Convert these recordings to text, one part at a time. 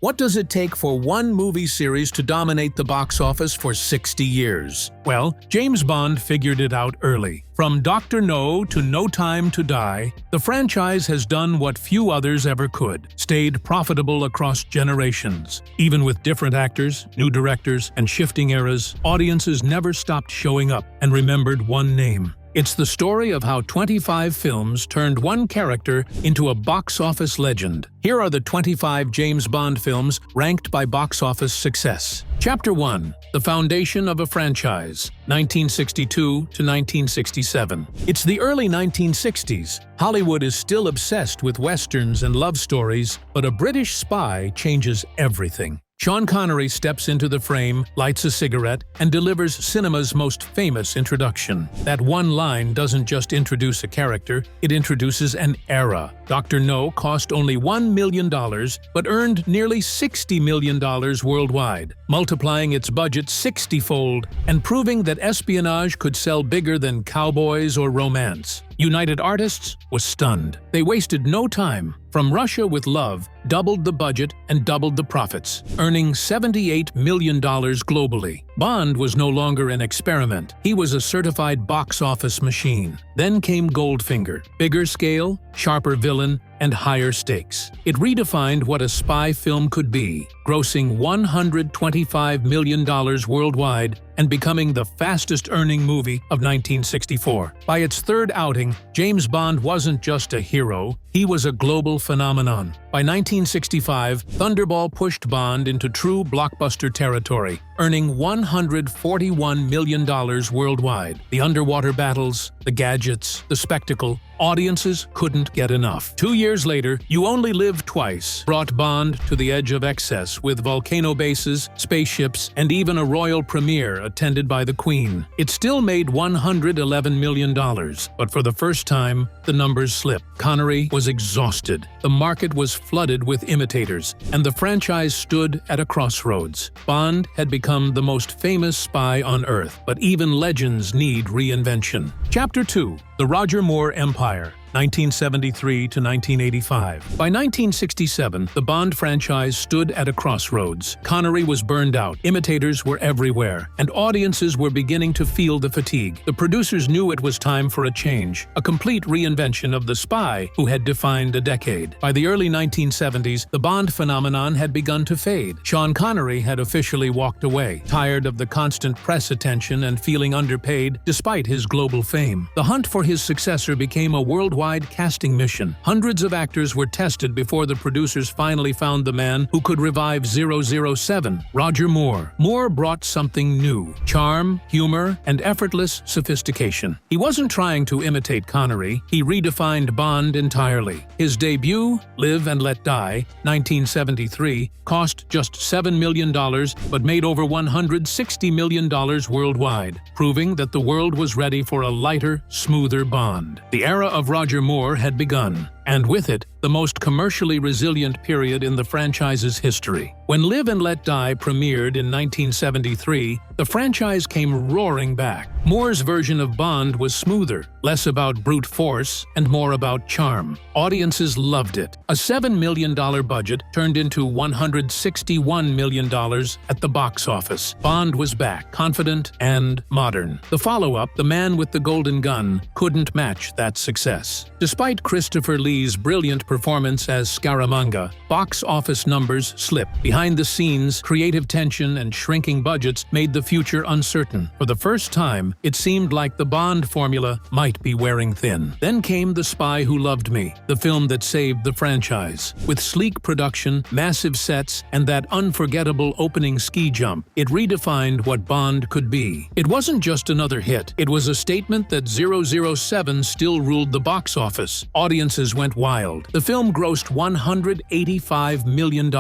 What does it take for one movie series to dominate the box office for 60 years? Well, James Bond figured it out early. From Dr. No to No Time to Die, the franchise has done what few others ever could, stayed profitable across generations. Even with different actors, new directors, and shifting eras, audiences never stopped showing up and remembered one name. It's the story of how 25 films turned one character into a box office legend. Here are the 25 James Bond films ranked by box office success. Chapter 1. The Foundation of a Franchise, 1962 to 1967. It's the early 1960s. Hollywood is still obsessed with westerns and love stories, but a British spy changes everything. Sean Connery steps into the frame, lights a cigarette, and delivers cinema's most famous introduction. That one line doesn't just introduce a character, it introduces an era. Dr. No cost only $1 million, but earned nearly $60 million worldwide, multiplying its budget 60-fold and proving that espionage could sell bigger than cowboys or romance. United Artists was stunned. They wasted no time. From Russia with Love doubled the budget and doubled the profits, earning $78 million globally. Bond was no longer an experiment. He was a certified box office machine. Then came Goldfinger. Bigger scale, sharper villain, and higher stakes. It redefined what a spy film could be, grossing $125 million worldwide and becoming the fastest-earning movie of 1964. By its third outing, James Bond wasn't just a hero, he was a global phenomenon. By 1965, Thunderball pushed Bond into true blockbuster territory, earning $141 million worldwide. The underwater battles, the gadgets, the spectacle, audiences couldn't get enough. 2 years later, You Only Live Twice brought Bond to the edge of excess with volcano bases, spaceships, and even a royal premiere attended by the Queen. It still made $111 million, but for the first time, the numbers slipped. Connery was exhausted. The market was flooded with imitators, and the franchise stood at a crossroads. Bond had become the most famous spy on Earth, but even legends need reinvention. Chapter 2. The Roger Moore Empire, 1973 to 1985. By 1967, the Bond franchise stood at a crossroads. Connery was burned out, imitators were everywhere, and audiences were beginning to feel the fatigue. The producers knew it was time for a change, a complete reinvention of the spy who had defined a decade. By the early 1970s, the Bond phenomenon had begun to fade. Sean Connery had officially walked away, tired of the constant press attention and feeling underpaid despite his global fame. The hunt for his successor became a worldwide casting mission. Hundreds of actors were tested before the producers finally found the man who could revive 007, Roger Moore. Moore brought something new: charm, humor, and effortless sophistication. He wasn't trying to imitate Connery, he redefined Bond entirely. His debut, Live and Let Die, 1973, cost just $7 million but made over $160 million worldwide, proving that the world was ready for a lighter, smoother Bond. The era of Roger Moore had begun, and with it, the most commercially resilient period in the franchise's history. When Live and Let Die premiered in 1973, the franchise came roaring back. Moore's version of Bond was smoother, less about brute force and more about charm. Audiences loved it. A $7 million budget turned into $161 million at the box office. Bond was back, confident and modern. The follow-up, The Man with the Golden Gun, couldn't match that success. Despite Christopher Lee's brilliant performance as Scaramanga, box office numbers slipped. Behind the scenes, creative tension and shrinking budgets made the future uncertain. For the first time, it seemed like the Bond formula might be wearing thin. Then came The Spy Who Loved Me, the film that saved the franchise. With sleek production, massive sets, and that unforgettable opening ski jump, it redefined what Bond could be. It wasn't just another hit, it was a statement that 007 still ruled the box office. Audiences went wild. The film grossed $185 million,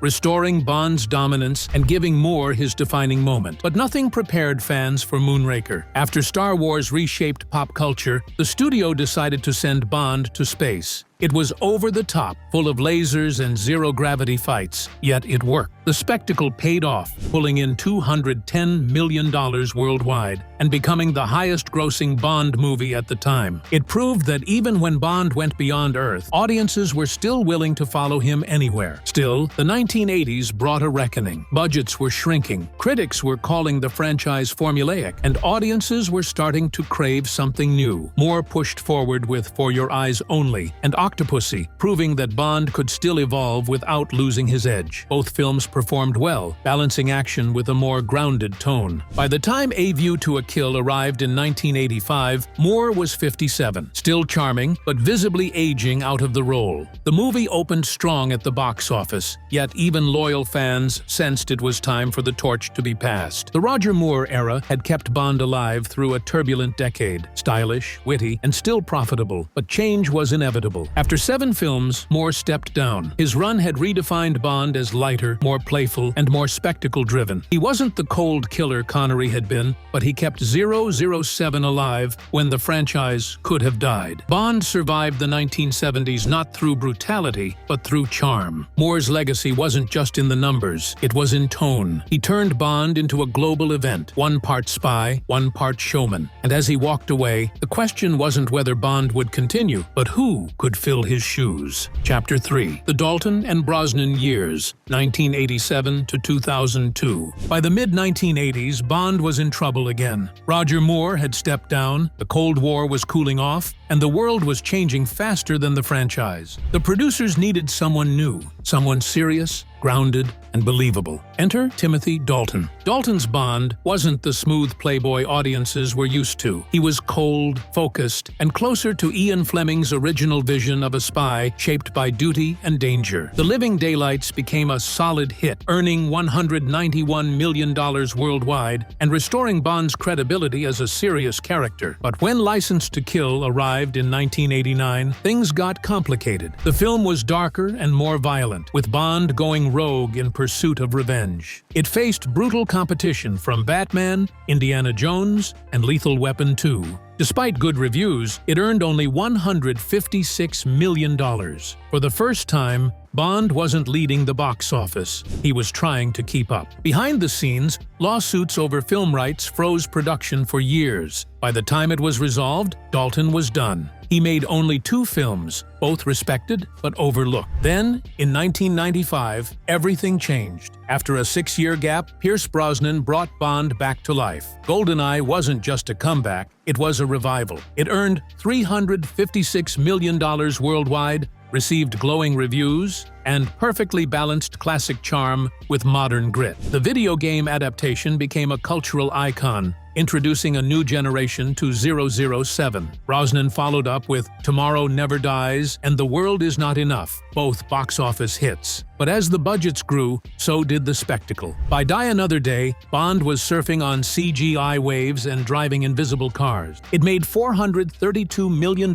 restoring Bond's dominance and giving Moore his defining moment. But nothing prepared fans for Moonraker. After Star Wars reshaped pop culture, the studio decided to send Bond to space. It was over the top, full of lasers and zero-gravity fights, yet it worked. The spectacle paid off, pulling in $210 million worldwide and becoming the highest-grossing Bond movie at the time. It proved that even when Bond went beyond Earth, audiences were still willing to follow him anywhere. Still, the 1980s brought a reckoning. Budgets were shrinking, critics were calling the franchise formulaic, and audiences were starting to crave something new. Moore pushed forward with For Your Eyes Only and Octopussy, proving that Bond could still evolve without losing his edge. Both films performed well, balancing action with a more grounded tone. By the time A View to a Kill arrived in 1985, Moore was 57, still charming, but visibly aging out of the role. The movie opened strong at the box office, yet even loyal fans sensed it was time for the torch to be passed. The Roger Moore era had kept Bond alive through a turbulent decade, stylish, witty, and still profitable, but change was inevitable. After 7 films, Moore stepped down. His run had redefined Bond as lighter, more playful, and more spectacle-driven. He wasn't the cold killer Connery had been, but he kept 007 alive when the franchise could have died. Bond survived the 1970s not through brutality, but through charm. Moore's legacy wasn't just in the numbers, it was in tone. He turned Bond into a global event, one part spy, one part showman. And as he walked away, the question wasn't whether Bond would continue, but who could fill his shoes. Chapter 3. The Dalton and Brosnan Years, 1987 to 2002. By the mid-1980s, Bond was in trouble again. Roger Moore had stepped down, the Cold War was cooling off, and the world was changing faster than the franchise. The producers needed someone new, someone serious, grounded, and believable. Enter Timothy Dalton. Dalton's Bond wasn't the smooth playboy audiences were used to. He was cold, focused, and closer to Ian Fleming's original vision of a spy shaped by duty and danger. The Living Daylights became a solid hit, earning $191 million worldwide and restoring Bond's credibility as a serious character. But when License to Kill arrived in 1989, things got complicated. The film was darker and more violent, with Bond going rogue in pursuit of revenge. It faced brutal competition from Batman, Indiana Jones, and Lethal Weapon 2. Despite good reviews, it earned only $156 million. For the first time, Bond wasn't leading the box office. He was trying to keep up. Behind the scenes, lawsuits over film rights froze production for years. By the time it was resolved, Dalton was done. He made only 2 films, both respected but overlooked. Then, in 1995, everything changed. After a 6-year gap, Pierce Brosnan brought Bond back to life. GoldenEye wasn't just a comeback, it was a revival. It earned $356 million worldwide, received glowing reviews, and perfectly balanced classic charm with modern grit. The video game adaptation became a cultural icon, introducing a new generation to 007. Brosnan followed up with Tomorrow Never Dies and The World Is Not Enough, both box office hits. But as the budgets grew, so did the spectacle. By Die Another Day, Bond was surfing on CGI waves and driving invisible cars. It made $432 million,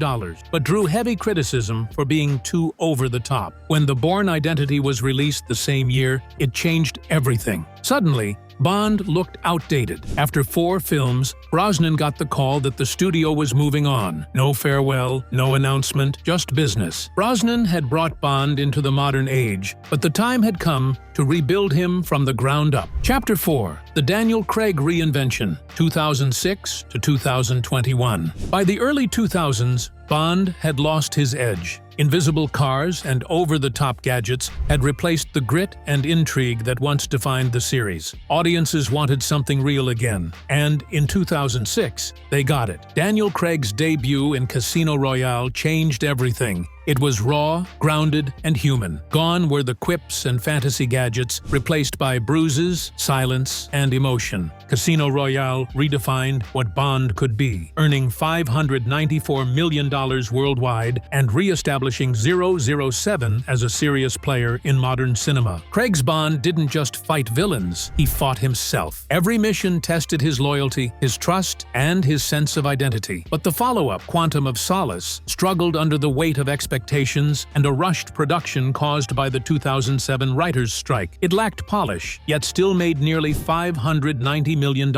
but drew heavy criticism for being too over the top. When The Bourne Identity was released the same year, it changed everything. Suddenly, Bond looked outdated. After 4 films, Brosnan got the call that the studio was moving on. No farewell, no announcement, just business. Brosnan had brought Bond into the modern age, but the time had come to rebuild him from the ground up. Chapter 4. The Daniel Craig Reinvention, 2006 to 2021. By the early 2000s, Bond had lost his edge. Invisible cars and over-the-top gadgets had replaced the grit and intrigue that once defined the series. Audiences wanted something real again, and in 2006, they got it. Daniel Craig's debut in Casino Royale changed everything. It was raw, grounded, and human. Gone were the quips and fantasy gadgets, replaced by bruises, silence, and emotion. Casino Royale redefined what Bond could be, earning $594 million worldwide and re-establishing 007 as a serious player in modern cinema. Craig's Bond didn't just fight villains, he fought himself. Every mission tested his loyalty, his trust, and his sense of identity. But the follow-up, Quantum of Solace, struggled under the weight of expectations expectations and a rushed production caused by the 2007 writers' strike. It lacked polish, yet still made nearly $590 million,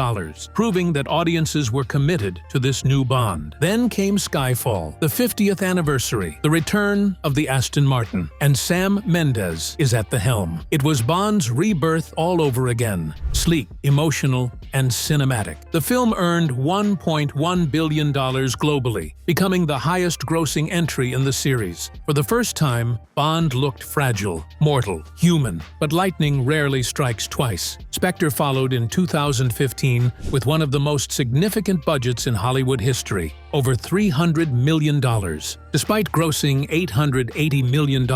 proving that audiences were committed to this new Bond. Then came Skyfall, the 50th anniversary, the return of the Aston Martin, and Sam Mendes is at the helm. It was Bond's rebirth all over again, sleek, emotional, and cinematic. The film earned $1.1 billion globally, becoming the highest-grossing entry in the series. For the first time, Bond looked fragile, mortal, human, but lightning rarely strikes twice. Spectre followed in 2015 with one of the most significant budgets in Hollywood history, over $300 million. Despite grossing $880 million,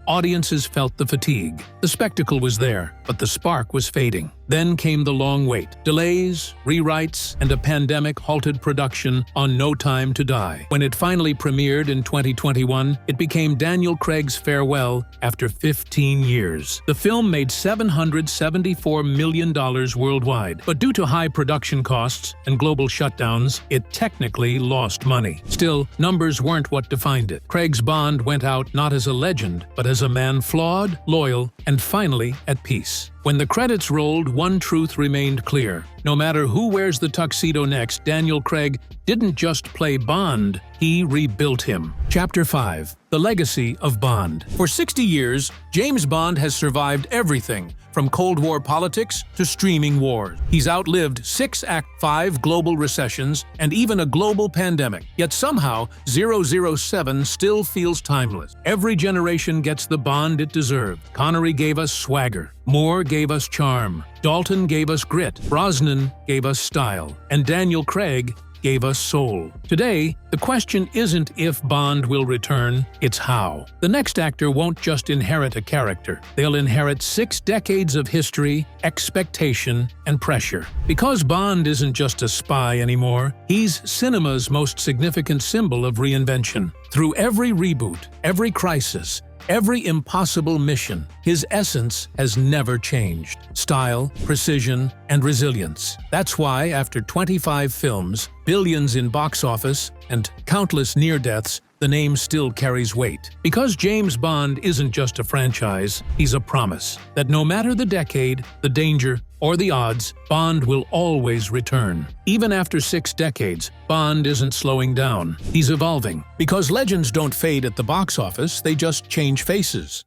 audiences felt the fatigue. The spectacle was there, but the spark was fading. Then came the long wait. Delays, rewrites, and a pandemic halted production on No Time to Die. When it finally premiered in 2021, it became Daniel Craig's farewell after 15 years. The film made $774 million worldwide, but due to high production costs and global shutdowns, it technically lost money. Still, numbers weren't what defined it. Craig's Bond went out not as a legend, but as a man flawed, loyal, and finally at peace. When the credits rolled, one truth remained clear. No matter who wears the tuxedo next, Daniel Craig didn't just play Bond, he rebuilt him. Chapter 5. The Legacy of Bond. For 60 years, James Bond has survived everything, from Cold War politics to streaming wars. He's outlived 6 Act 5 global recessions and even a global pandemic. Yet somehow, 007 still feels timeless. Every generation gets the Bond it deserved. Connery gave us swagger. Moore gave us charm. Dalton gave us grit. Brosnan gave us style. And Daniel Craig gave us soul. Today, the question isn't if Bond will return, it's how. The next actor won't just inherit a character. They'll inherit 6 decades of history, expectation, and pressure. Because Bond isn't just a spy anymore, he's cinema's most significant symbol of reinvention. Through every reboot, every crisis, every impossible mission, his essence has never changed. Style, precision, and resilience. That's why, after 25 films, billions in box office, and countless near-deaths, the name still carries weight. Because James Bond isn't just a franchise, he's a promise that no matter the decade, the danger, or the odds, Bond will always return. Even after 6 decades, Bond isn't slowing down. He's evolving. Because legends don't fade at the box office, they just change faces.